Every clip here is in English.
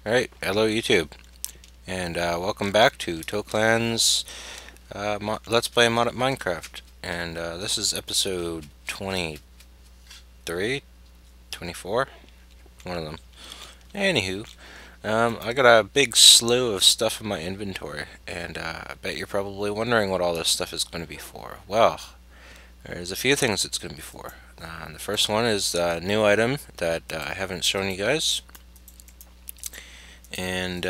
Alright, hello YouTube, and welcome back to Toclan's Let's Play Mod Minecraft. And this is episode 23, 24, one of them. Anywho, I got a big slew of stuff in my inventory, and I bet you're probably wondering what all this stuff is going to be for. Well, there's a few things it's going to be for. The first one is a new item that I haven't shown you guys. And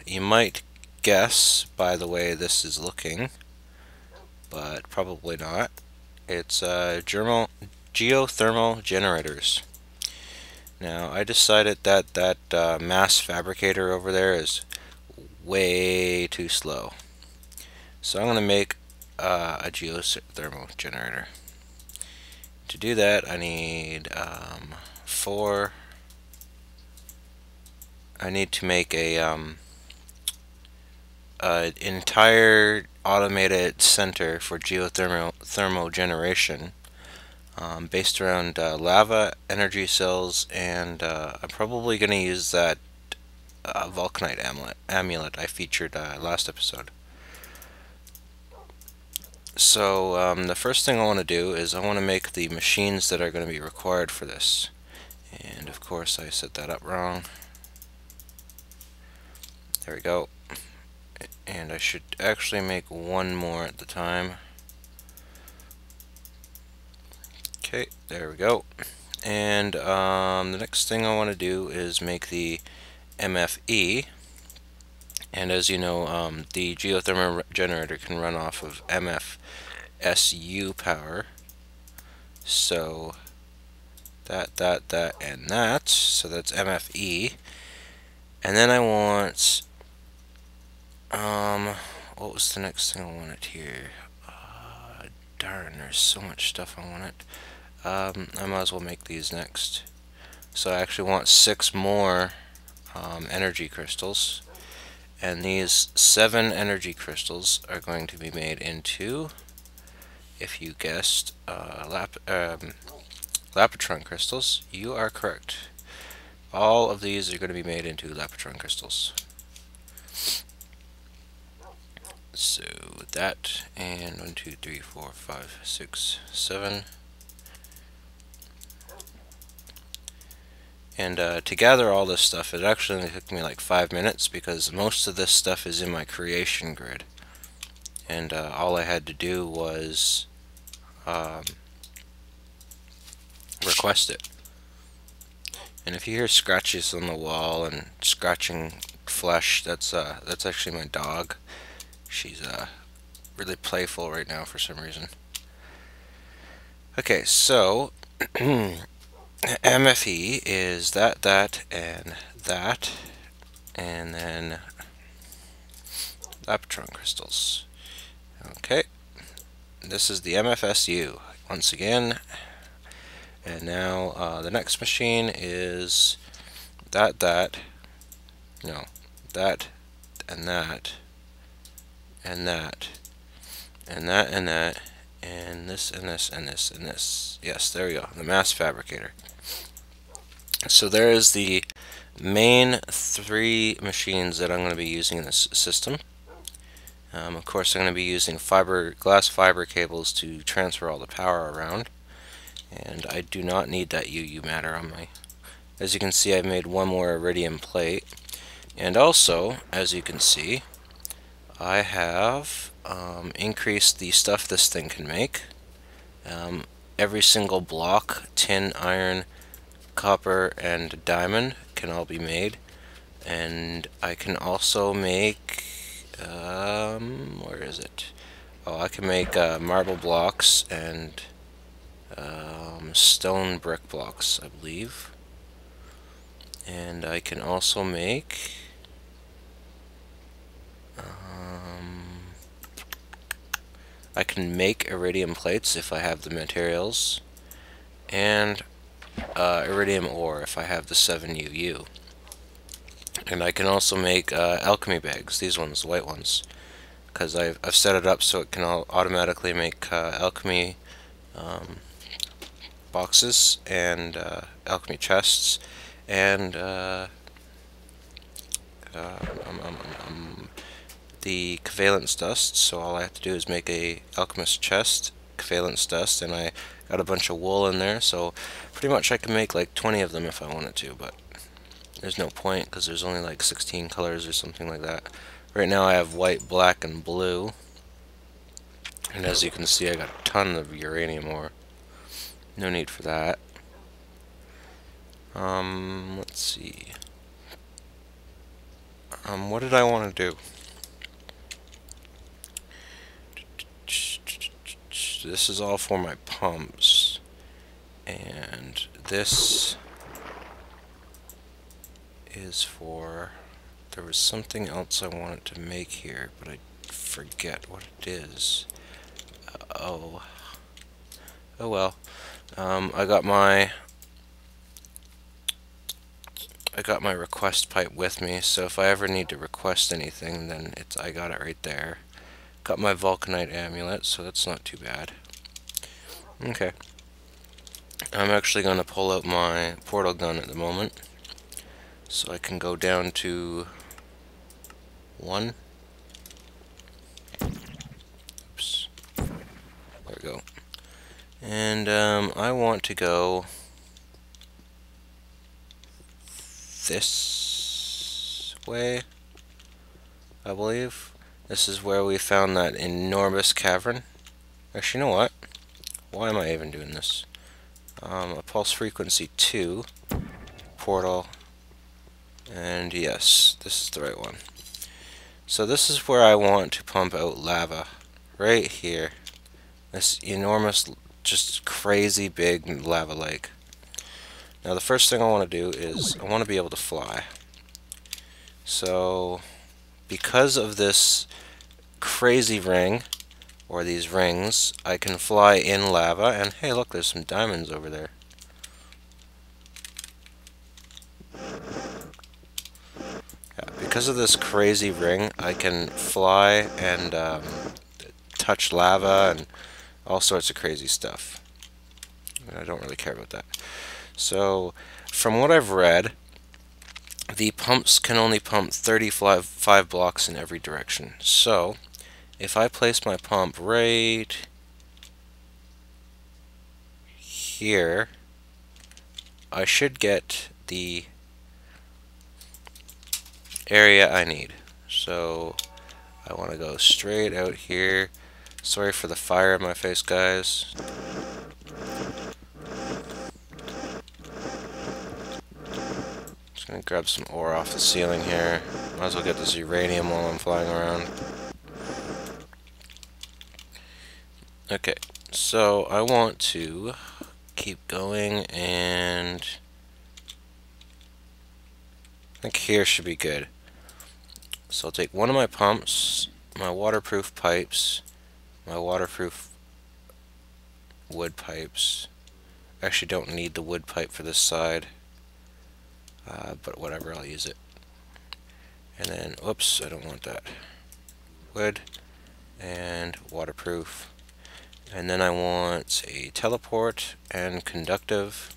you might guess by the way this is looking, but probably not. It's geothermal generators. Now, I decided that mass fabricator over there is way too slow. So I'm going to make a geothermal generator. To do that, I need I need to make an entire automated center for geothermal generation, based around lava, energy cells, and I'm probably going to use that vulcanite amulet I featured last episode. So the first thing I want to do is I want to make the machines that are going to be required for this. And of course I set that up wrong. There we go. And I should actually make one more at the time. Okay, there we go. And the next thing I want to do is make the MFE. And as you know, the geothermal generator can run off of MFSU power. So that, and that. So that's MFE. And then I want what was the next thing I wanted here? Darn, there's so much stuff I wanted. I might as well make these next. So I actually want 6 more energy crystals, and these 7 energy crystals are going to be made into, if you guessed, Lapotron crystals. You are correct. All of these are going to be made into Lapotron crystals. So with that, and 1, 2, 3, 4, 5, 6, 7. And to gather all this stuff, it actually only took me like 5 minutes because most of this stuff is in my creation grid. And all I had to do was request it. And if you hear scratches on the wall and scratching flesh, that's actually my dog. She's really playful right now for some reason. Okay, so MFE is that, and that, and then Lapotron crystals. Okay, this is the MFSU once again. And now the next machine is that, no, that, and that, and that, and that, and that, and this, and this, and this, and this. Yes, there we go, the mass fabricator. So there is the main 3 machines that I'm going to be using in this system. Of course, I'm going to be using glass fiber cables to transfer all the power around. And I do not need that UU matter on my... As you can see, I've made one more iridium plate. And also, as you can see, I have increased the stuff this thing can make. Every single block, tin, iron, copper, and diamond can all be made. And I can also make... where is it? Oh, I can make marble blocks and stone brick blocks, I believe. And I can also make I can make iridium plates if I have the materials, and iridium ore if I have the 7 UU. And I can also make alchemy bags, these ones, the white ones, because I've set it up so it can automatically make alchemy boxes and alchemy chests and the covalence dust. So all I have to do is make a alchemist chest, covalence dust, and I got a bunch of wool in there. So pretty much I can make like 20 of them if I wanted to, but there's no point because there's only like 16 colors or something like that. Right now I have white, black, and blue. And as you can see, I got a ton of uranium ore. No need for that. Let's see. What did I want to do? This is all for my pumps. And this is for... There was something else I wanted to make here, but I forget what it is. Oh well. I got my request pipe with me, so if I ever need to request anything, then I got it right there. Got my vulcanite amulet, so that's not too bad. Okay. I'm actually going to pull out my portal gun at the moment, so I can go down to 1. Oops. There we go. And I want to go this way, I believe. This is where we found that enormous cavern. Actually, you know what? Why am I even doing this? A pulse frequency 2, portal, and yes, this is the right one. So this is where I want to pump out lava, right here. This enormous, just crazy big lava lake. Now the first thing I want to do is I want to be able to fly. So because of this crazy ring, or these rings, I can fly in lava, and hey look, there's some diamonds over there. Yeah, because of this crazy ring, I can fly and touch lava and all sorts of crazy stuff. I don't really care about that. So, from what I've read, the pumps can only pump 35 blocks in every direction. So, if I place my pump right here, I should get the area I need. So, I want to go straight out here. Sorry for the fire in my face, guys. Just gonna grab some ore off the ceiling here. Might as well get this uranium while I'm flying around. Okay, so I want to keep going, and I think here should be good. So I'll take one of my pumps, my waterproof pipes, my waterproof wood pipes. I actually don't need the wood pipe for this side, but whatever, I'll use it. And then, whoops, I don't want that. Wood and waterproof. And then I want a teleport and conductive.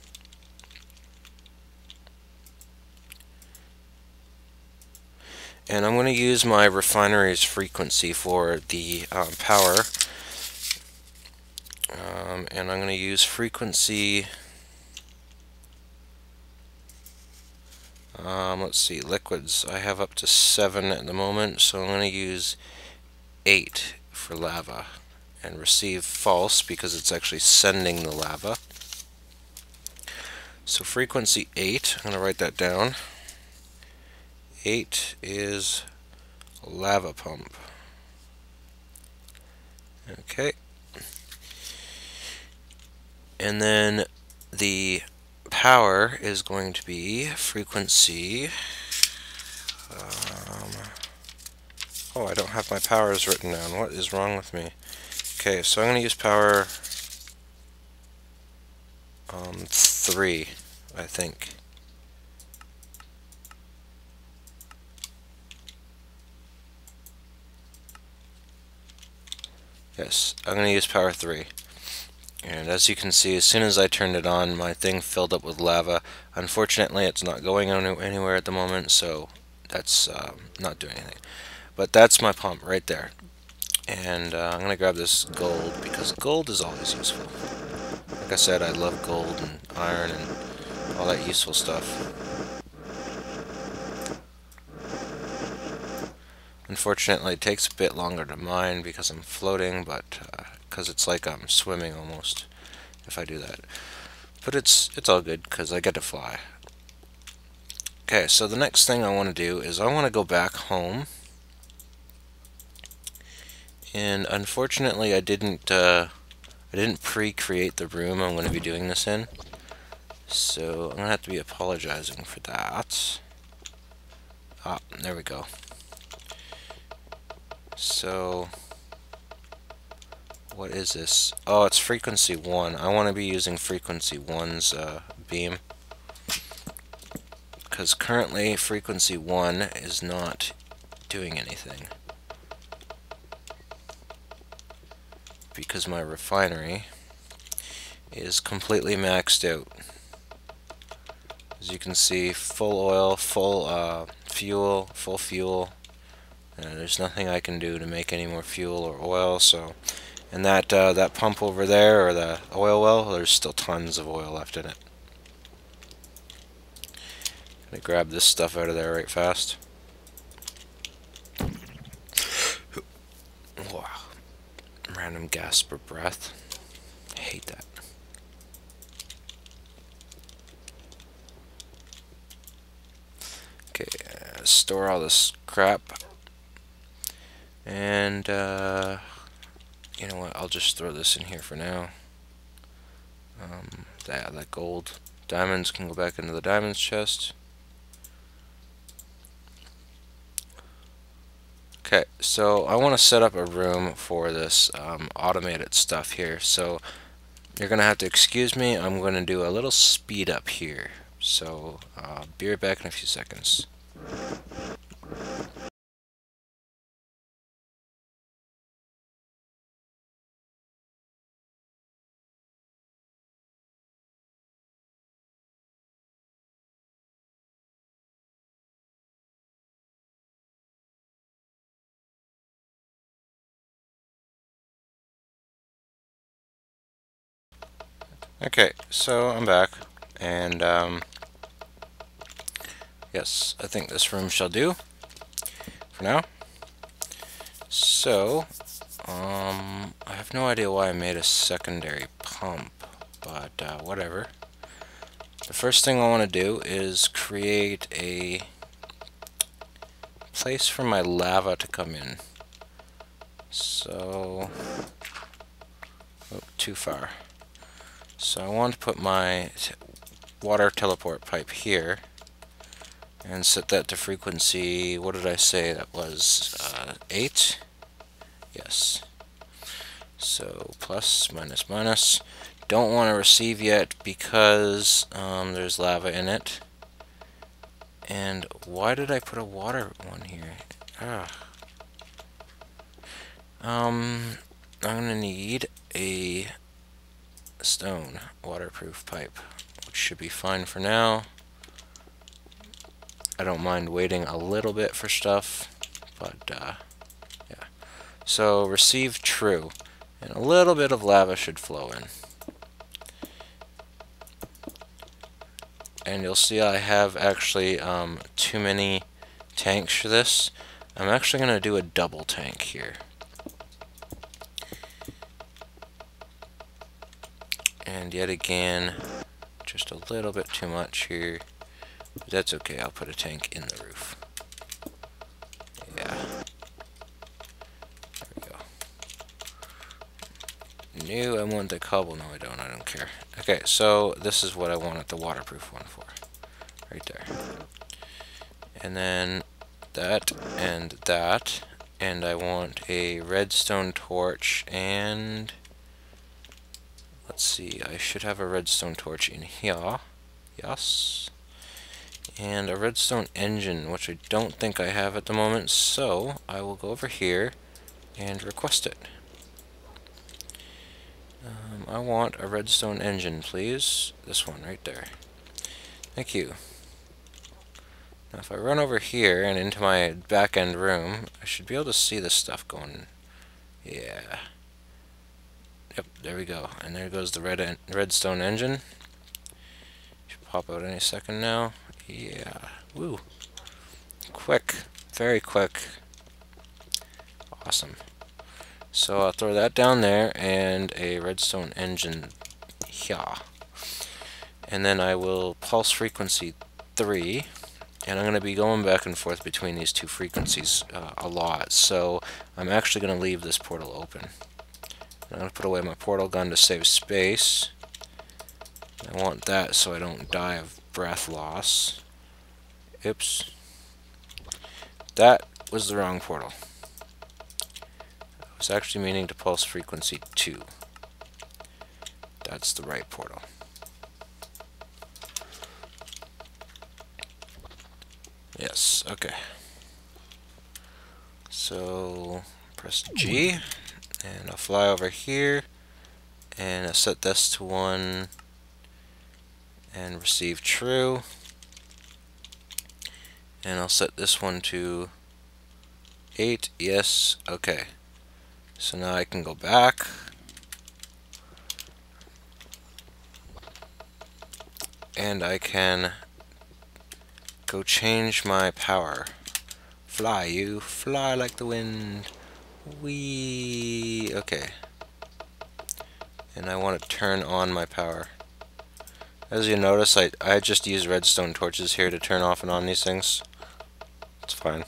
And I'm going to use my refinery's frequency for the power. And I'm going to use frequency, let's see, liquids. I have up to 7 at the moment, so I'm going to use 8 for lava. And receive false because it's actually sending the lava. So frequency 8, I'm going to write that down. 8 is lava pump. Okay. And then the power is going to be frequency. Oh, I don't have my powers written down. What is wrong with me? Okay, so I'm going to use power 3, I think. Yes, I'm going to use power 3. And as you can see, as soon as I turned it on, my thing filled up with lava. Unfortunately, it's not going anywhere at the moment, so that's not doing anything. But that's my pump right there. And I'm going to grab this gold because gold is always useful. Like I said, I love gold and iron and all that useful stuff. Unfortunately, it takes a bit longer to mine because I'm floating, but because it's like I'm swimming almost if I do that. But it's all good because I get to fly. Okay, so the next thing I want to do is I want to go back home. And unfortunately, I didn't pre-create the room I'm going to be doing this in. So I'm going to have to be apologizing for that. Ah, there we go. So, what is this? Oh, it's frequency 1. I want to be using frequency 1's beam. Because currently frequency 1 is not doing anything. Because my refinery is completely maxed out. As you can see, full oil, full fuel. There's nothing I can do to make any more fuel or oil. So, and that pump over there, or the oil well, there's still tons of oil left in it. Gonna grab this stuff out of there right fast. Wow. Random gasp for breath. I hate that. Okay, store all this crap. And, you know what, I'll just throw this in here for now. That gold. Diamonds can go back into the diamonds chest. Okay, so I want to set up a room for this automated stuff here. So you're going to have to excuse me. I'm going to do a little speed up here. So be right back in a few seconds. Okay, so I'm back, and yes, I think this room shall do for now. So, I have no idea why I made a secondary pump, but whatever. The first thing I want to do is create a place for my lava to come in. So, oh, too far. So I want to put my water teleport pipe here and set that to frequency, what did I say that was, 8? Yes. So plus, minus, minus. Don't want to receive yet because there's lava in it. And why did I put a water one here? I'm gonna need a stone waterproof pipe, which should be fine for now. I don't mind waiting a little bit for stuff, but yeah. So receive true, and a little bit of lava should flow in. And you'll see I have actually too many tanks for this. I'm actually going to do a double tank here. And yet again, just a little bit too much here. But that's okay, I'll put a tank in the roof. Yeah. There we go. No, I want the cobble. No, I don't care. Okay, so this is what I wanted the waterproof one for. Right there. And then that and that. And I want a redstone torch and... let's see, I should have a redstone torch in here. Yes. And a redstone engine, which I don't think I have at the moment, so I will go over here and request it. I want a redstone engine, please. This one right there. Thank you. Now if I run over here and into my back end room, I should be able to see this stuff going. Yeah. Yep, there we go. And there goes the redstone engine. Should pop out any second now. Yeah. Woo. Quick. Very quick. Awesome. So I'll throw that down there and a redstone engine here. And then I will pulse frequency 3. And I'm going to be going back and forth between these two frequencies a lot. So I'm actually going to leave this portal open. I'm going to put away my portal gun to save space. I want that so I don't die of breath loss. Oops. That was the wrong portal. I was actually meaning to pulse frequency 2. That's the right portal. Yes, okay. So press G and I'll fly over here and I'll set this to 1 and receive true, and I'll set this one to 8. Yes, okay. So now I can go back and I can go change my power. Fly, you fly like the wind. Whee. Okay. And I want to turn on my power. As you notice, I just use redstone torches here to turn off and on these things. It's fine.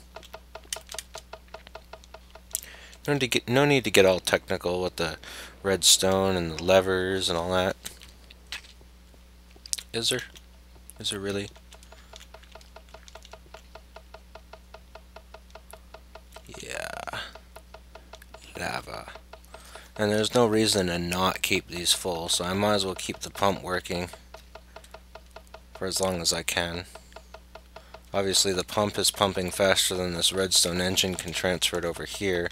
No need to get all technical with the redstone and the levers and all that. Is there? Is there really? Yeah. Lava. And there's no reason to not keep these full, so I might as well keep the pump working for as long as I can. Obviously the pump is pumping faster than this redstone engine can transfer it over here,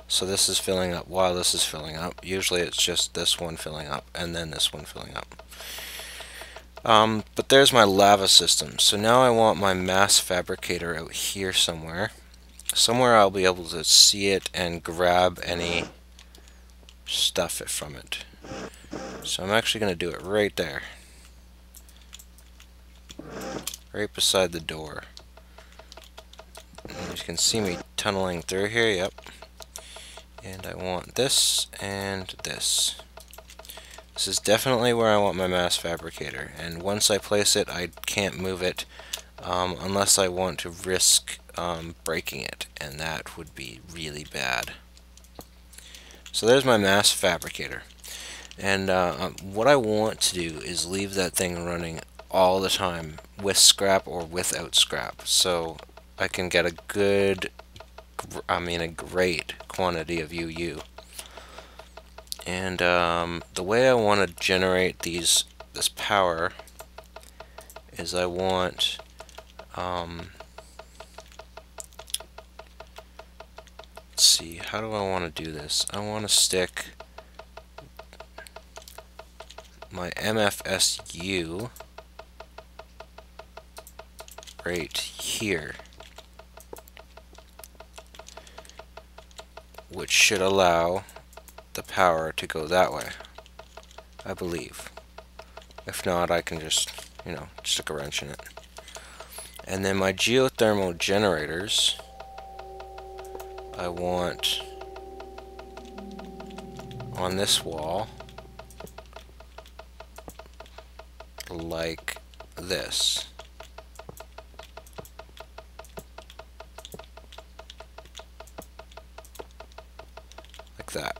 so this is filling up while this is filling up. Usually it's just this one filling up and then this one filling up. But there's my lava system. So now I want my mass fabricator out here somewhere. Somewhere I'll be able to see it and grab any stuff from it. So I'm actually going to do it right there. Right beside the door. And you can see me tunneling through here, yep. And I want this and this. This is definitely where I want my mass fabricator. And once I place it, I can't move it unless I want to risk breaking it. And that would be really bad. So there's my mass fabricator. And what I want to do is leave that thing running all the time with scrap or without scrap, so I can get a great quantity of UU. And the way I want to generate this power is I want let's see, how do I want to do this? I want to stick my MFSU right here, which should allow the power to go that way, I believe. If not, I can just, stick a wrench in it. And then my geothermal generators, I want on this wall like this. Like that.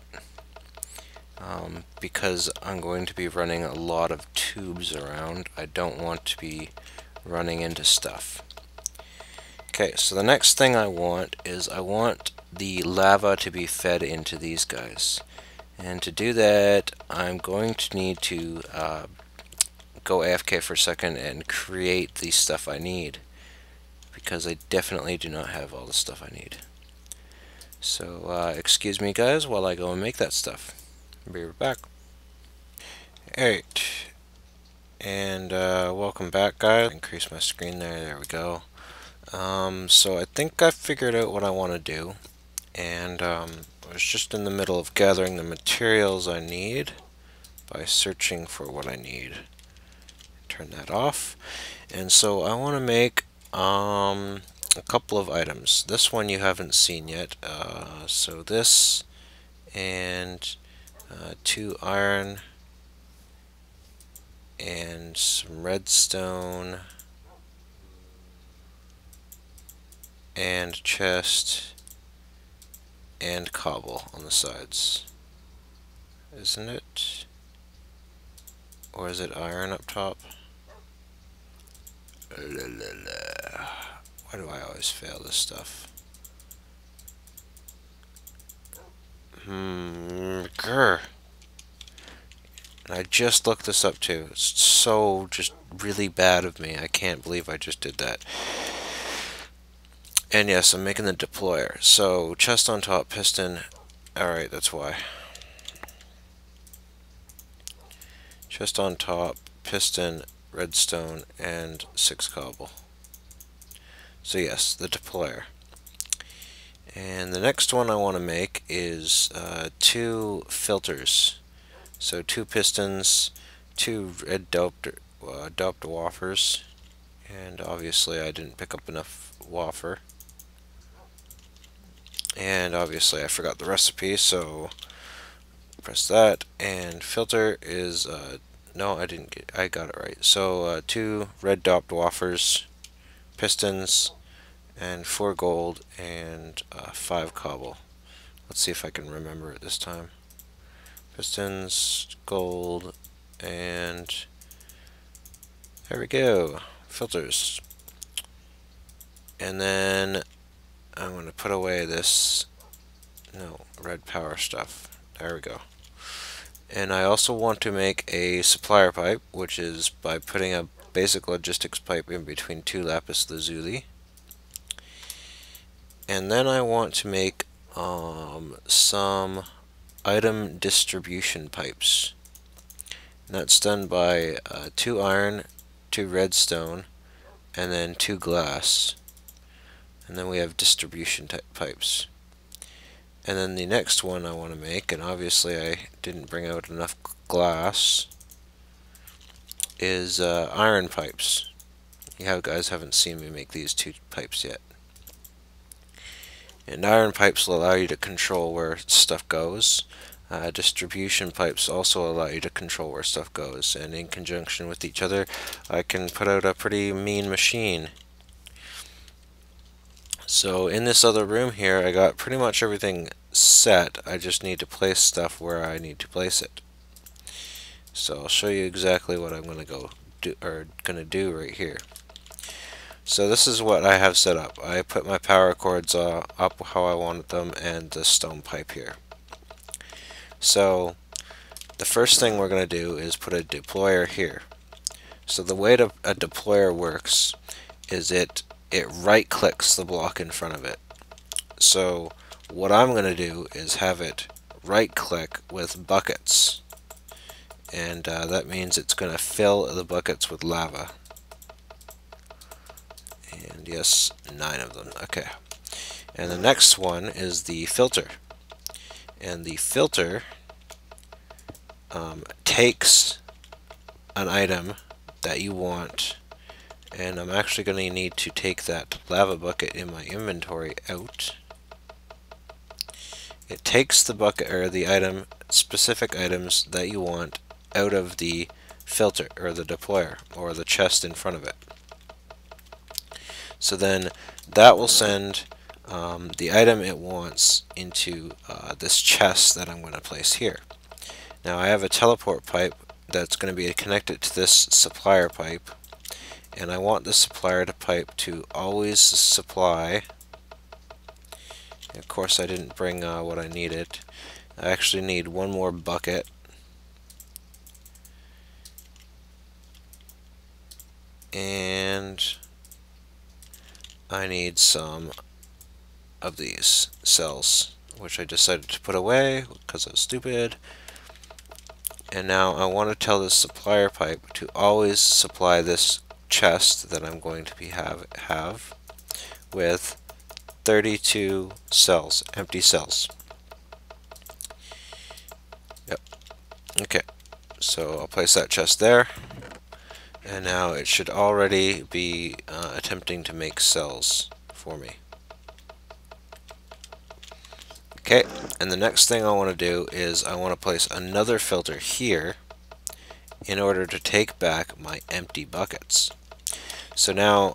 Because I'm going to be running a lot of tubes around, I don't want to be running into stuff. Okay, so the next thing I want is I want the lava to be fed into these guys. And to do that, I'm going to need to go AFK for a second and create the stuff I need, because I definitely do not have all the stuff I need. So excuse me guys while I go and make that stuff. Be right back. Alright, and welcome back guys. Increase my screen there, we go. So I think I figured out what I want to do, and I was just in the middle of gathering the materials I need by searching for what I need. Turn that off. And so I want to make a couple of items. This one you haven't seen yet. So this and 2 iron and some redstone and chest and cobble on the sides. Isn't it? Or is it iron up top? Why do I always fail this stuff? Grr. And I just looked this up too. It's so just really bad of me. I can't believe I just did that. And yes, I'm making the deployer. So chest on top, piston. Alright, that's why. Chest on top, piston, redstone, and 6 cobble. So yes, the deployer. And the next one I want to make is 2 filters. So 2 pistons, 2 red doped wafers, and obviously I didn't pick up enough wafer. And obviously I forgot the recipe, so press that. And filter is no, I got it right. So 2 red doped wafers, pistons, and 4 gold and 5 cobble. Let's see if I can remember it this time. Pistons, gold, and there we go. Filters. And then I'm going to put away this red power stuff. There we go. And I also want to make a supplier pipe, which is by putting a basic logistics pipe in between 2 lapis lazuli. And then I want to make some item distribution pipes. And that's done by 2 iron, 2 redstone, and then 2 glass. And then we have distribution pipes. And then the next one I want to make, and obviously I didn't bring out enough glass, is iron pipes. You guys haven't seen me make these 2 pipes yet. And iron pipes will allow you to control where stuff goes. Distribution pipes also allow you to control where stuff goes, and in conjunction with each other I can put out a pretty mean machine. So in this other room here I got pretty much everything set. I just need to place stuff where I need to place it. So I'll show you exactly what I'm going to do right here. So this is what I have set up. I put my power cords up how I wanted them and the stone pipe here. So the first thing we're going to do is put a deployer here. So the way a deployer works is it right clicks the block in front of it. So what I'm going to do is have it right click with buckets, and that means it's going to fill the buckets with lava. And yes, 9 of them. Okay. And the next one is the filter. And the filter takes an item that you want, and I'm actually going to need to take that lava bucket in my inventory out. It takes the bucket or the item, specific items that you want, out of the filter or the deployer or the chest in front of it. So then that will send the item it wants into this chest that I'm going to place here. Now I have a teleport pipe that's going to be connected to this supplier pipe, and I want the supplier pipe to always supply. Of course I didn't bring what I needed. I actually need one more bucket. And I need some of these cells, which I decided to put away because I was stupid. And now I want to tell this supplier pipe to always supply this chest that I'm going to have. with 32 cells, empty cells. Yep. Okay, so I'll place that chest there, and now it should already be attempting to make cells for me. Okay, and the next thing I want to do is I want to place another filter here in order to take back my empty buckets. So now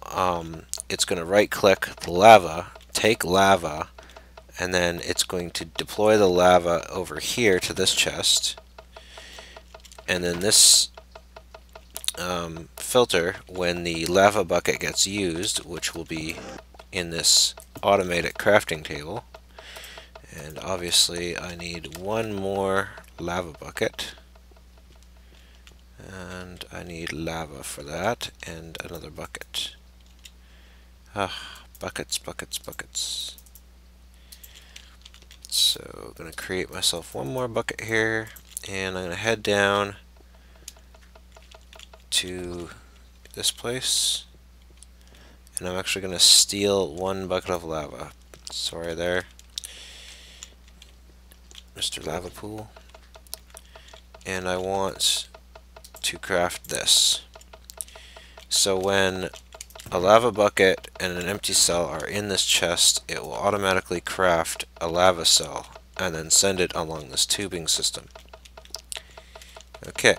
it's going to right click the lava, take lava, and then it's going to deploy the lava over here to this chest, and then this filter, when the lava bucket gets used, which will be in this automated crafting table, and obviously I need one more lava bucket, and I need lava for that, and another bucket. Buckets, buckets, buckets. So I'm going to create myself one more bucket here, and I'm going to head down to this place, and I'm actually going to steal one bucket of lava. Sorry there, Mr. Lava Pool. And I want to craft this. So when a lava bucket and an empty cell are in this chest, it will automatically craft a lava cell and then send it along this tubing system. Okay,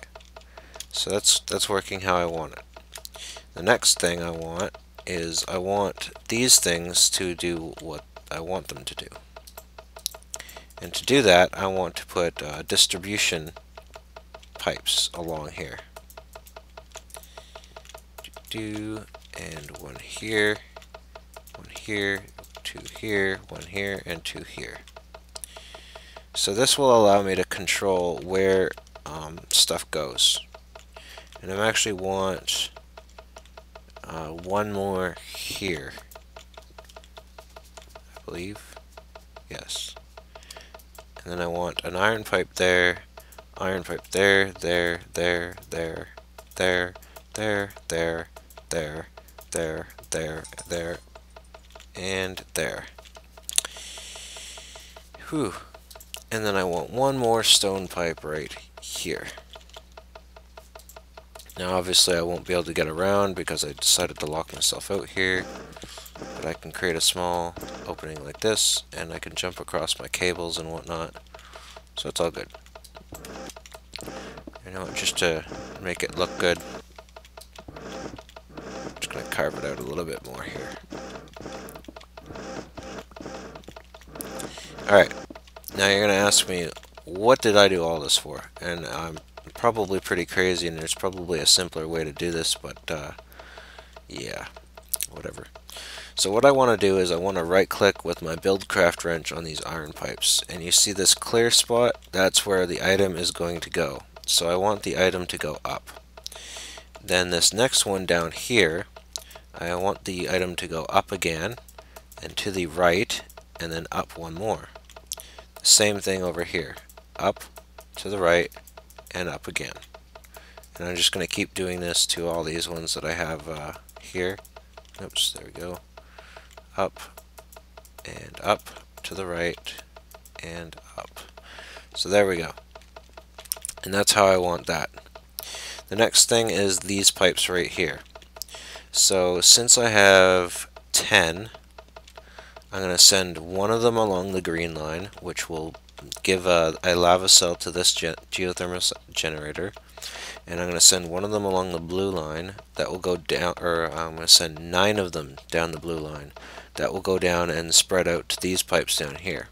so that's working how I want it. The next thing I want is I want these things to do what I want them to do. And to do that, I want to put distribution pipes along here. And one here, two here, one here, and two here. So this will allow me to control where stuff goes. And I actually want one more here, I believe. Yes. And then I want an iron pipe there, there, there, there, there, there, there, there, and there. Whew. And then I want one more stone pipe right here. Now obviously I won't be able to get around because I decided to lock myself out here, but I can create a small opening like this, and I can jump across my cables and whatnot, so it's all good. You know, just to make it look good, I'm just going to carve it out a little bit more here. Alright, now you're going to ask me, what did I do all this for? And I'm probably pretty crazy, and there's probably a simpler way to do this, but yeah, whatever. So what I want to do is I want to right click with my build craft wrench on these iron pipes, and you see this clear spot? That's where the item is going to go. So I want the item to go up. Then this next one down here, I want the item to go up again, and to the right, and then up one more. Same thing over here, up, to the right, and up again. And I'm just going to keep doing this to all these ones that I have here. Oops, there we go. Up, and up, to the right, and up. So there we go. And that's how I want that. The next thing is these pipes right here. So since I have 10, I'm going to send one of them along the green line, which will give a lava cell to this geothermal generator, and I'm going to send one of them along the blue line that will go down, or I'm going to send 9 of them down the blue line that will go down and spread out to these pipes down here.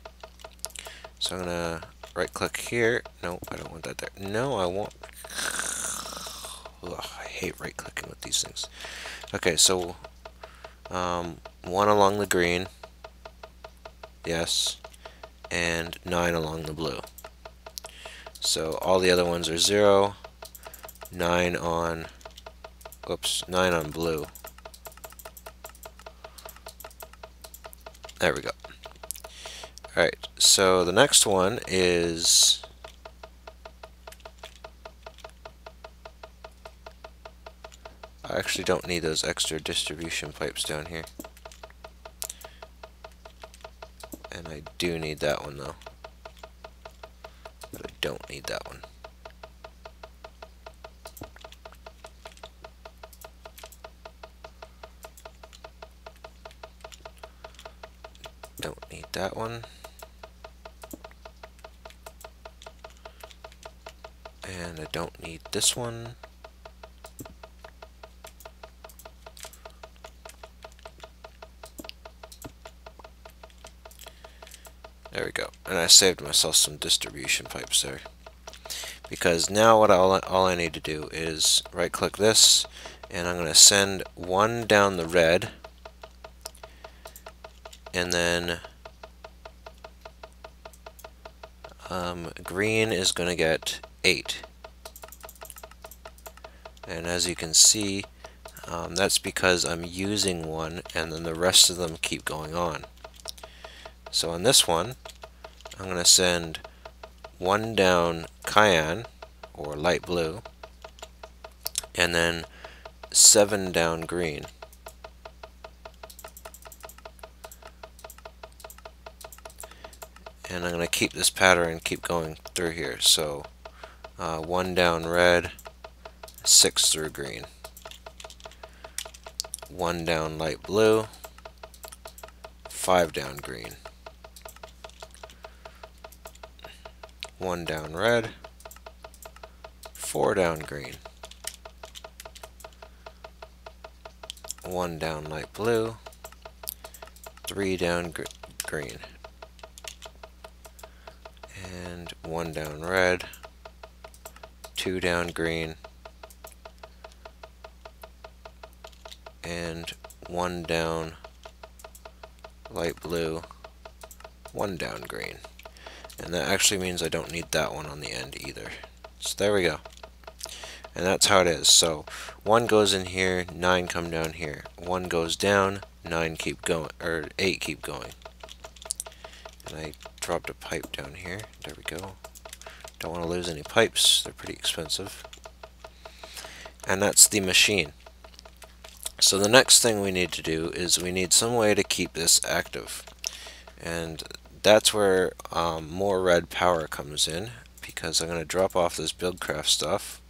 So I'm going to right click here. No, I don't want that there. No, I want... Ugh, I hate right clicking with these things. Okay, so one along the green, yes, and 9 along the blue. So all the other ones are 0, 9 on, oops, 9 on blue. There we go. Alright, so the next one is I actually don't need those extra distribution pipes down here. And I do need that one though. But I don't need that one. Don't need that one. And I don't need this one. There we go. And I saved myself some distribution pipes there. Because now what all I need to do is right click this, and I'm going to send one down the red, and then green is going to get 8. And as you can see, that's because I'm using one, and then the rest of them keep going on. So on this one, I'm going to send one down cyan, or light blue, and then 7 down green. And I'm going to keep this pattern keep going through here. So 1 down red, 6 through green. 1 down light blue, 5 down green. 1 down red, 4 down green. 1 down light blue, 3 down green. And 1 down red, 2 down green, and 1 down light blue, 1 down green. And that actually means I don't need that one on the end either. So there we go. And that's how it is. So 1 goes in here, 9 come down here. 1 goes down, 9 keep going, or 8 keep going. And I dropped a pipe down here. There we go. Don't want to lose any pipes. They're pretty expensive. And that's the machine. So the next thing we need to do is we need some way to keep this active. And that's where more red power comes in, because I'm going to drop off this Buildcraft stuff.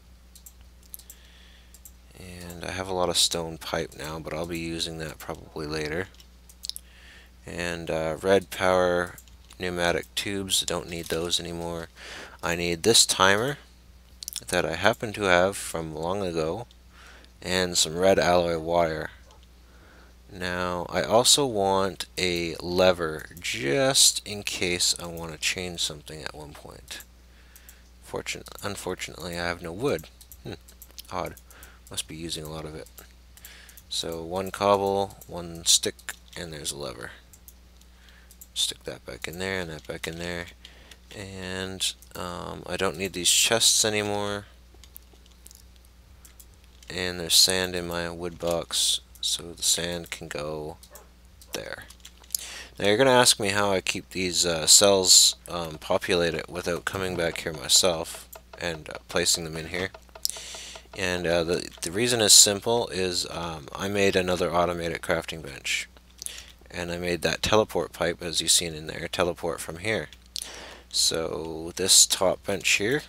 And I have a lot of stone pipe now, but I'll be using that probably later. And red power pneumatic tubes, I don't need those anymore. I need this timer that I happen to have from long ago, and some red alloy wire. Now I also want a lever just in case I want to change something at one point. Unfortunately I have no wood. Odd. Must be using a lot of it. So 1 cobble, 1 stick, and there's a lever. Stick that back in there and that back in there. And I don't need these chests anymore. And there's sand in my wood box, so the sand can go there. Now you're going to ask me how I keep these cells populated without coming back here myself and placing them in here. And the reason is simple, is I made another automated crafting bench. And I made that teleport pipe, as you've seen in there, teleport from here. So this top bench here,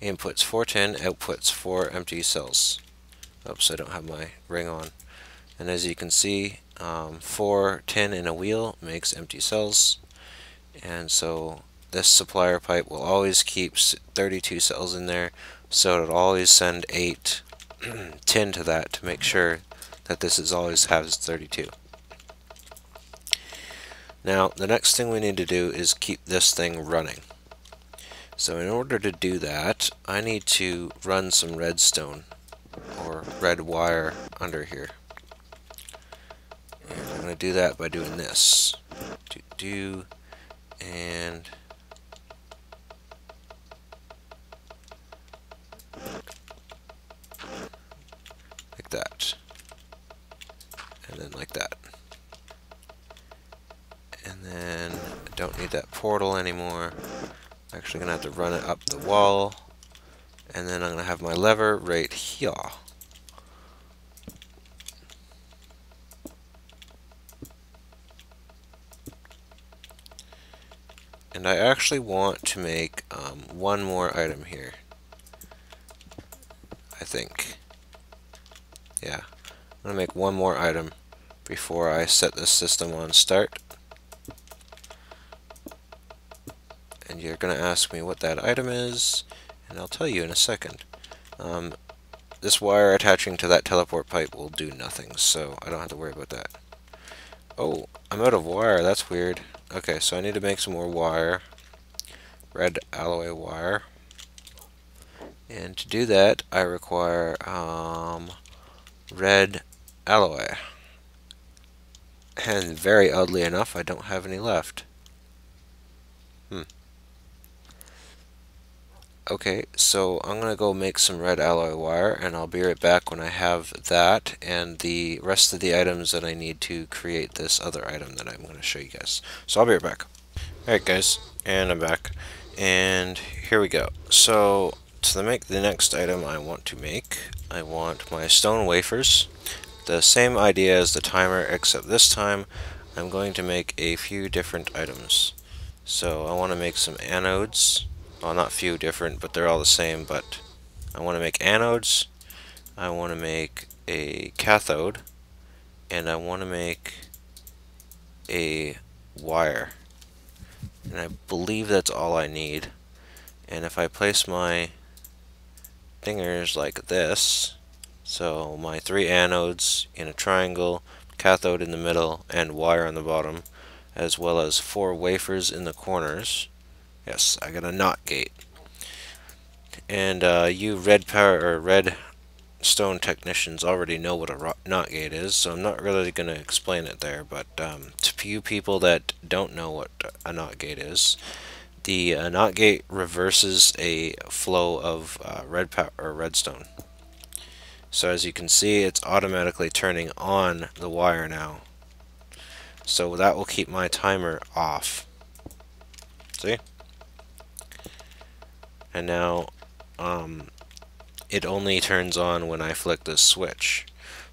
inputs 4 tin, outputs 4 empty cells. Oops, I don't have my ring on. And as you can see, 4 tin in a wheel makes empty cells. And so this supplier pipe will always keep 32 cells in there, so it'll always send 8 tin to that to make sure that this always has 32. Now the next thing we need to do is keep this thing running. So in order to do that, I need to run some redstone or red wire under here. And I'm going to do that by doing this. And like that. And then like that. And then I don't need that portal anymore. I'm actually going to have to run it up the wall. And then I'm going to have my lever right here. And I actually want to make one more item here, I think. Yeah, I'm going to make one more item before I set this system on start. And you're going to ask me what that item is, and I'll tell you in a second. This wire attaching to that teleport pipe will do nothing, so I don't have to worry about that. Oh, I'm out of wire, that's weird. Okay, so I need to make some more wire. Red alloy wire. And to do that, I require red alloy. And very oddly enough, I don't have any left. Okay, so I'm going to go make some red alloy wire, and I'll be right back when I have that and the rest of the items that I need to create this other item that I'm going to show you guys. So I'll be right back. Alright guys, and I'm back. And here we go. So to make the next item I want to make, I want my stone wafers. The same idea as the timer, except this time I'm going to make a few different items. So I want to make some anodes. Well, not few different, but they're all the same, but I want to make anodes, I want to make a cathode, and I want to make a wire. And I believe that's all I need. And if I place my fingers like this, so my 3 anodes in a triangle, cathode in the middle, and wire on the bottom, as well as 4 wafers in the corners. Yes, I got a NOT gate. And you red stone technicians already know what a NOT gate is, so I'm not really going to explain it there. But to you people that don't know what a NOT gate is, the NOT gate reverses a flow of redstone. So as you can see, it's automatically turning on the wire now. So that will keep my timer off. See? And now it only turns on when I flick this switch.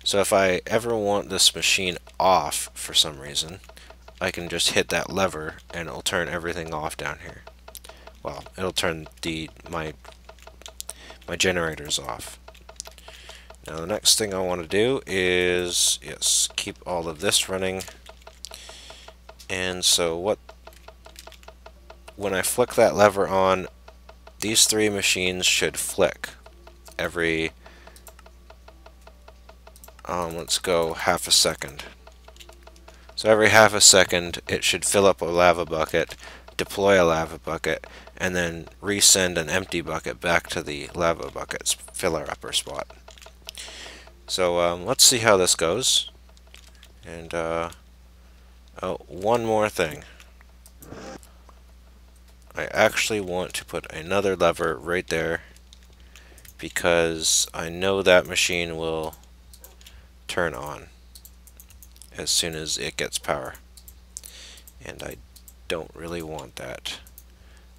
So if I ever want this machine off for some reason, I can just hit that lever and it'll turn everything off down here. Well, it'll turn my generators off. Now the next thing I want to do is, yes, keep all of this running. And so when I flick that lever on, these 3 machines should flick every, let's go half a second. So every half a second it should fill up a lava bucket, deploy a lava bucket, and then resend an empty bucket back to the lava bucket's filler upper spot. So let's see how this goes. And oh, one more thing. I actually want to put another lever right there because I know that machine will turn on as soon as it gets power. And I don't really want that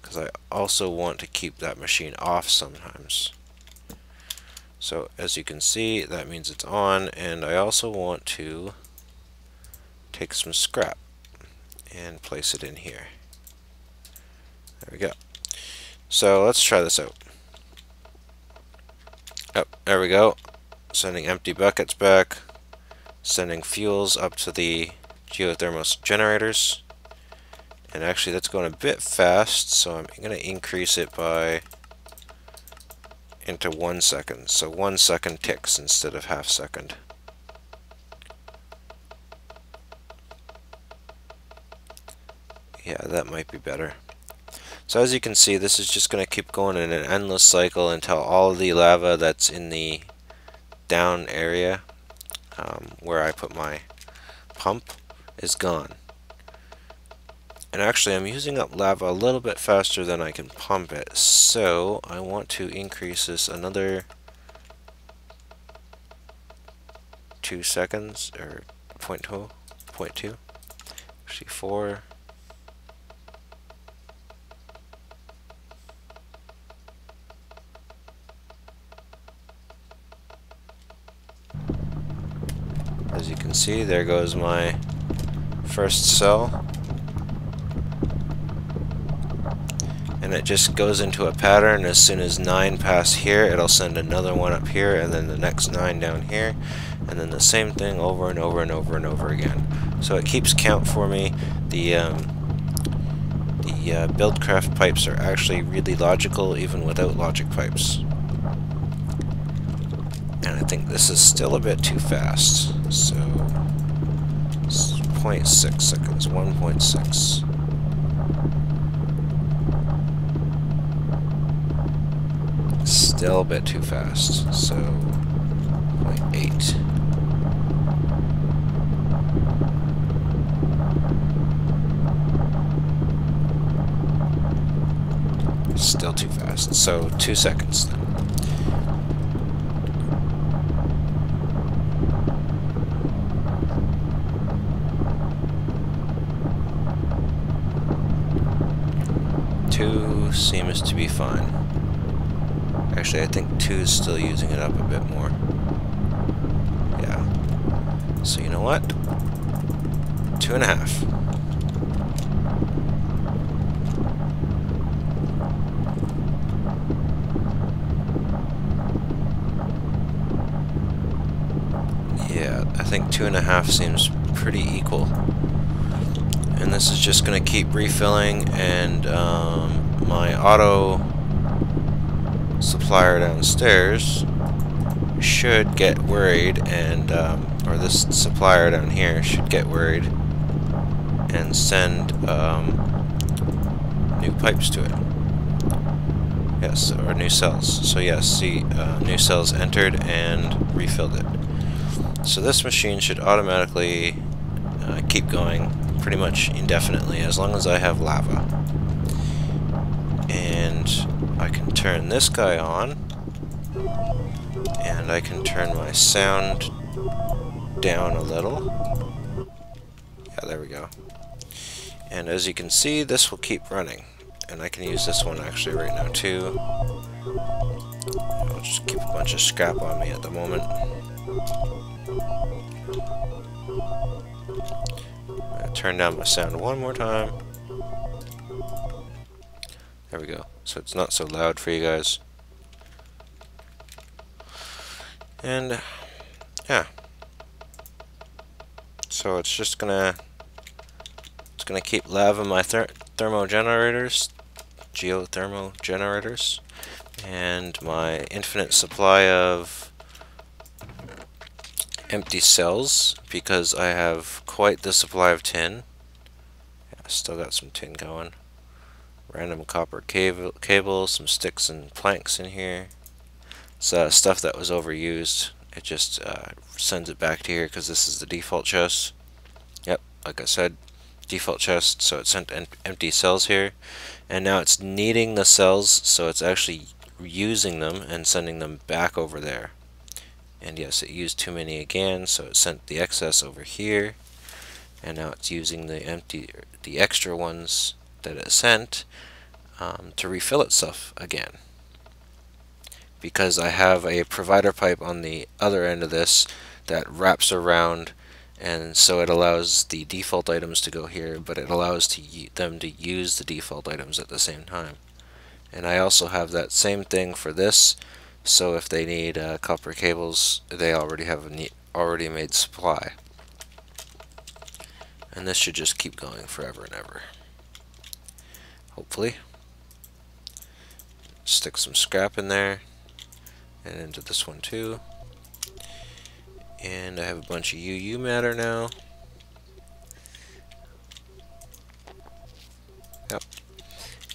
because I also want to keep that machine off sometimes. So as you can see, that means it's on, and I also want to take some scrap and place it in here. There we go. So let's try this out. Oh, there we go. Sending empty buckets back. Sending fuels up to the geothermal generators. And actually that's going a bit fast, so I'm going to increase it into 1 second. So 1 second ticks instead of half second. Yeah, that might be better. So as you can see, this is just going to keep going in an endless cycle until all of the lava that's in the down area where I put my pump is gone. And actually I'm using up lava a little bit faster than I can pump it, so I want to increase this another 2 seconds, or 0.2, actually 4. As you can see, there goes my first cell. and it just goes into a pattern. As soon as 9 pass here, it'll send another one up here, and then the next 9 down here, and then the same thing over and over and over and over again. So it keeps count for me. The Buildcraft pipes are actually really logical even without logic pipes. And I think this is still a bit too fast. So 0.6 seconds, 1.6. Still a bit too fast, so 0.8. Still too fast, so 2 seconds then. Two seems to be fine. Actually, I think 2 is still using it up a bit more. Yeah. So you know what? 2.5. Yeah, I think 2.5 seems pretty equal. And this is just going to keep refilling, and my auto supplier downstairs should get worried, and or this supplier down here should get worried and send new pipes to it. Yes, or new cells. So yes, see, new cells entered and refilled it. So this machine should automatically keep going pretty much indefinitely as long as I have lava. And I can turn this guy on, and I can turn my sound down a little. Yeah, there we go. And as you can see, this will keep running. And I can use this one actually right now too. I'll just keep a bunch of scrap on me at the moment. I'm gonna turn down my sound one more time. There we go. So it's not so loud for you guys. And yeah. So it's just gonna keep lava my thermo generators, geothermal generators, and my infinite supply of empty cells, because I have quite the supply of tin. Yeah, still got some tin going. Random copper cable, some sticks and planks in here. It's stuff that was overused. It just sends it back to here because this is the default chest. Yep, like I said, default chest, so it sent empty cells here. And now it's needing the cells, so it's actually using them and sending them back over there. And yes, it used too many again, so it sent the excess over here. And now it's using the extra ones that it sent to refill itself again. Because I have a provider pipe on the other end of this that wraps around, and so it allows the default items to go here, but it allows them to use the default items at the same time. And I also have that same thing for this, so if they need copper cables, they already have a already made supply. And this should just keep going forever and ever. Hopefully. Stick some scrap in there, and into this one too. And I have a bunch of UU matter now. Yep.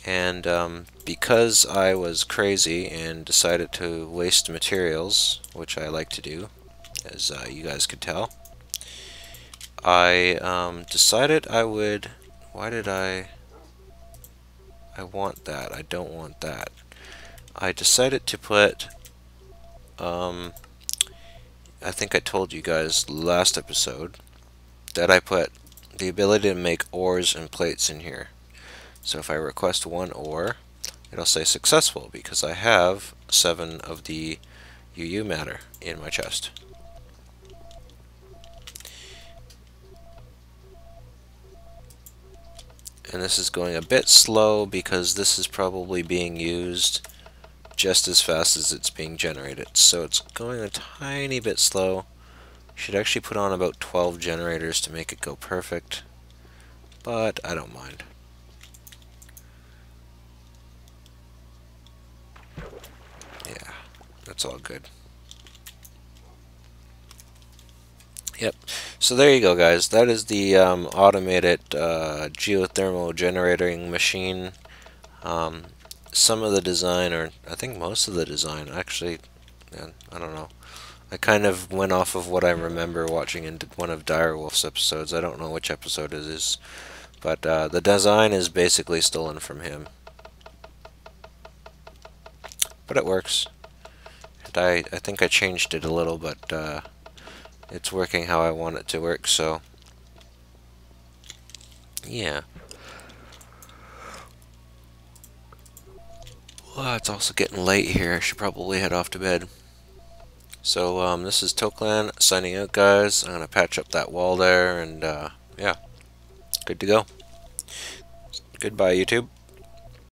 And because I was crazy and decided to waste materials, which I like to do, as you guys could tell, I decided I would... Why did I want that. I don't want that. I decided to put... I think I told you guys last episode that I put the ability to make ores and plates in here. So if I request one ore, it'll say successful because I have 7 of the UU matter in my chest. And this is going a bit slow because this is probably being used just as fast as it's being generated. So it's going a tiny bit slow. Should actually put on about 12 generators to make it go perfect, but I don't mind. Yeah, that's all good. Yep. So there you go, guys. That is the automated geothermal generating machine. Some of the design, or I think most of the design, actually, yeah, I don't know. I kind of went off of what I remember watching in one of Direwolf's episodes. I don't know which episode it is, but the design is basically stolen from him. But it works. And I think I changed it a little, but it's working how I want it to work, so yeah. Well, it's also getting late here. I should probably head off to bed. So this is Toklan signing out, guys. I'm gonna patch up that wall there, and yeah, good to go. Goodbye, YouTube.